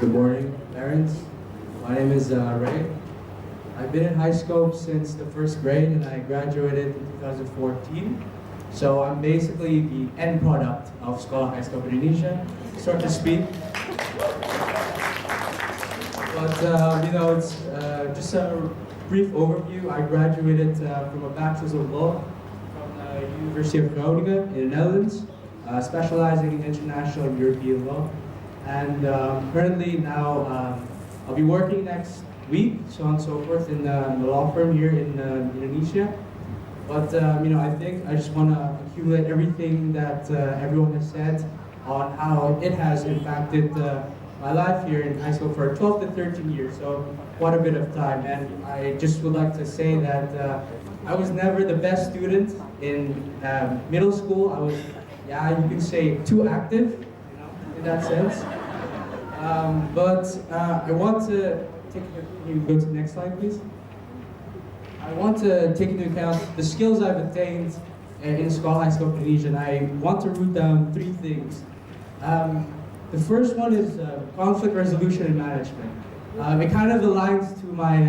Good morning, parents. My name is Ray. I've been in high school since the first grade and I graduated in 2014. So I'm basically the end product of Sekolah High School Indonesia, so to speak. But it's just a brief overview. I graduated from a Bachelor's of Law from the University of Groningen in the Netherlands, specializing in international and European law. And currently now I'll be working next week, so on and so forth, in the law firm here in Indonesia. But I think I just want to accumulate everything that everyone has said on how it has impacted my life here in high school for 12 to 13 years, so quite a bit of time. And I just would like to say that I was never the best student in middle school. I was, you can say, too active, in that sense. But I want to take, can you go to the next slide, please? I want to take into account the skills I've attained in Sekolah High School Indonesia, and I want to root down three things. The first one is conflict resolution and management. It kind of aligns to my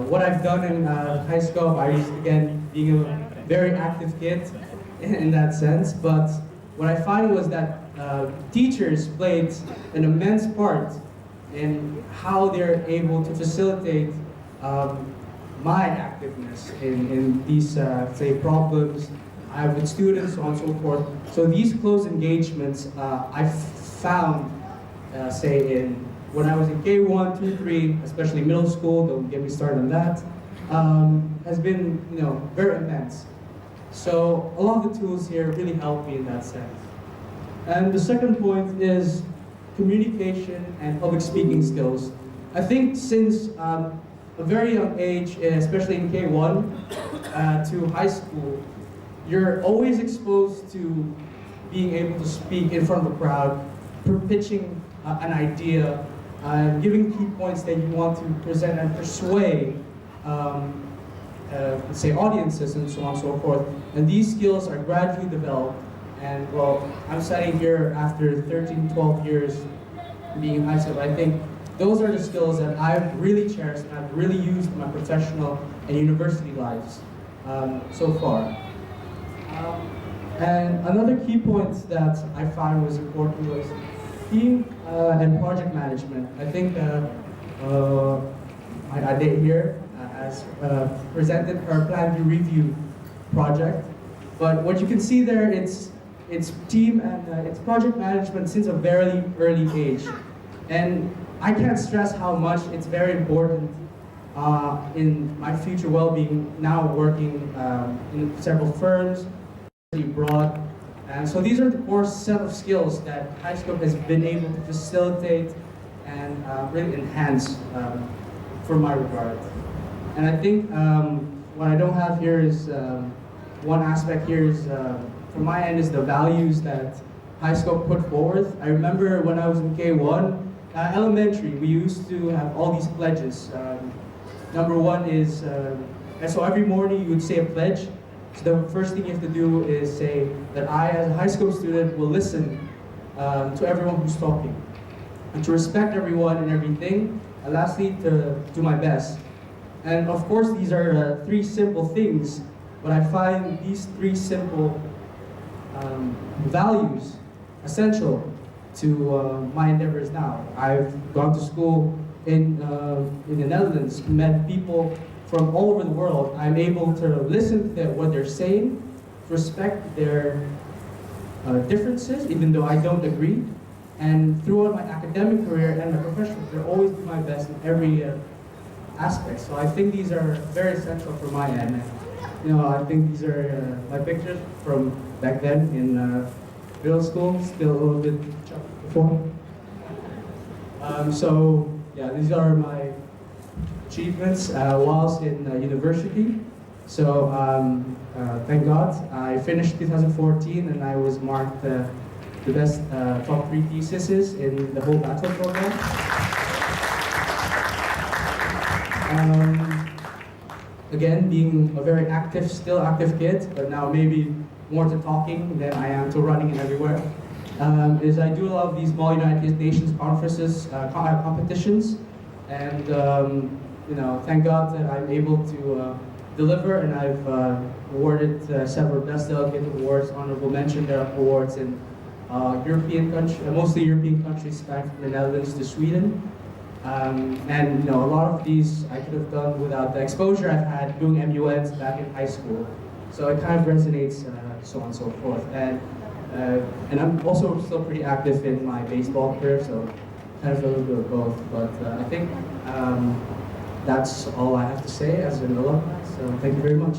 what I've done in high school. I used, again, being a very active kid in that sense, but what I find was that teachers played an immense part in how they're able to facilitate my activeness in these, say, problems I have with students, so on and so forth. So these close engagements I found, say, when I was in K1, 2, 3, especially middle school, don't get me started on that, has been, very immense. So a lot of the tools here really help me in that sense. And the second point is communication and public speaking skills. I think since a very young age, especially in K1 to high school, you're always exposed to being able to speak in front of a crowd, pitching an idea, giving key points that you want to present and persuade, let's say, audiences and so on and so forth. And these skills are gradually developed. And well, I'm studying here after 13, 12 years being in high school. I think those are the skills that I've really cherished and I've really used in my professional and university lives so far. And another key point that I found was important was team and project management. I think I did here has presented her plan to review project. But what you can see there, it's team and it's project management since a very early age. And I can't stress how much it's very important in my future well-being, now working in several firms, abroad. And so these are the core set of skills that high school has been able to facilitate and really enhance for my regard. And I think what I don't have here is, one aspect here is, from my end, is the values that high school put forward. I remember when I was in K1, elementary, we used to have all these pledges. Number one is, and so every morning you would say a pledge. So the first thing you have to do is say that I, as a high school student, will listen to everyone who's talking, and to respect everyone and everything, and lastly, to do my best. And of course, these are three simple things, but I find these three simple values essential to my endeavors now. I've gone to school in the Netherlands, met people from all over the world. I'm able to listen to what they're saying, respect their differences, even though I don't agree. And throughout my academic career and my professional career, always do my best in every aspect. So I think these are very essential for my end. I think these are my pictures from back then in middle school, still a little bit chubby before. So yeah, these are my achievements whilst in university. So thank God, I finished 2014 and I was marked the best top 3 theses in the whole bachelor program. Again, being a very active, still active kid, but now maybe more to talking than I am to running and everywhere. is I do a lot of these small United Nations conferences, competitions, and thank God that I'm able to deliver, and I've awarded several Best Delegate awards, honorable mention awards in European countries, mostly European countries, spanning from the Netherlands to Sweden. And a lot of these I could have done without the exposure I've had doing MUNs back in high school. So it kind of resonates, so on and so forth. And I'm also still pretty active in my baseball career, so kind of a little bit of both. But I think that's all I have to say as an alumni. So thank you very much.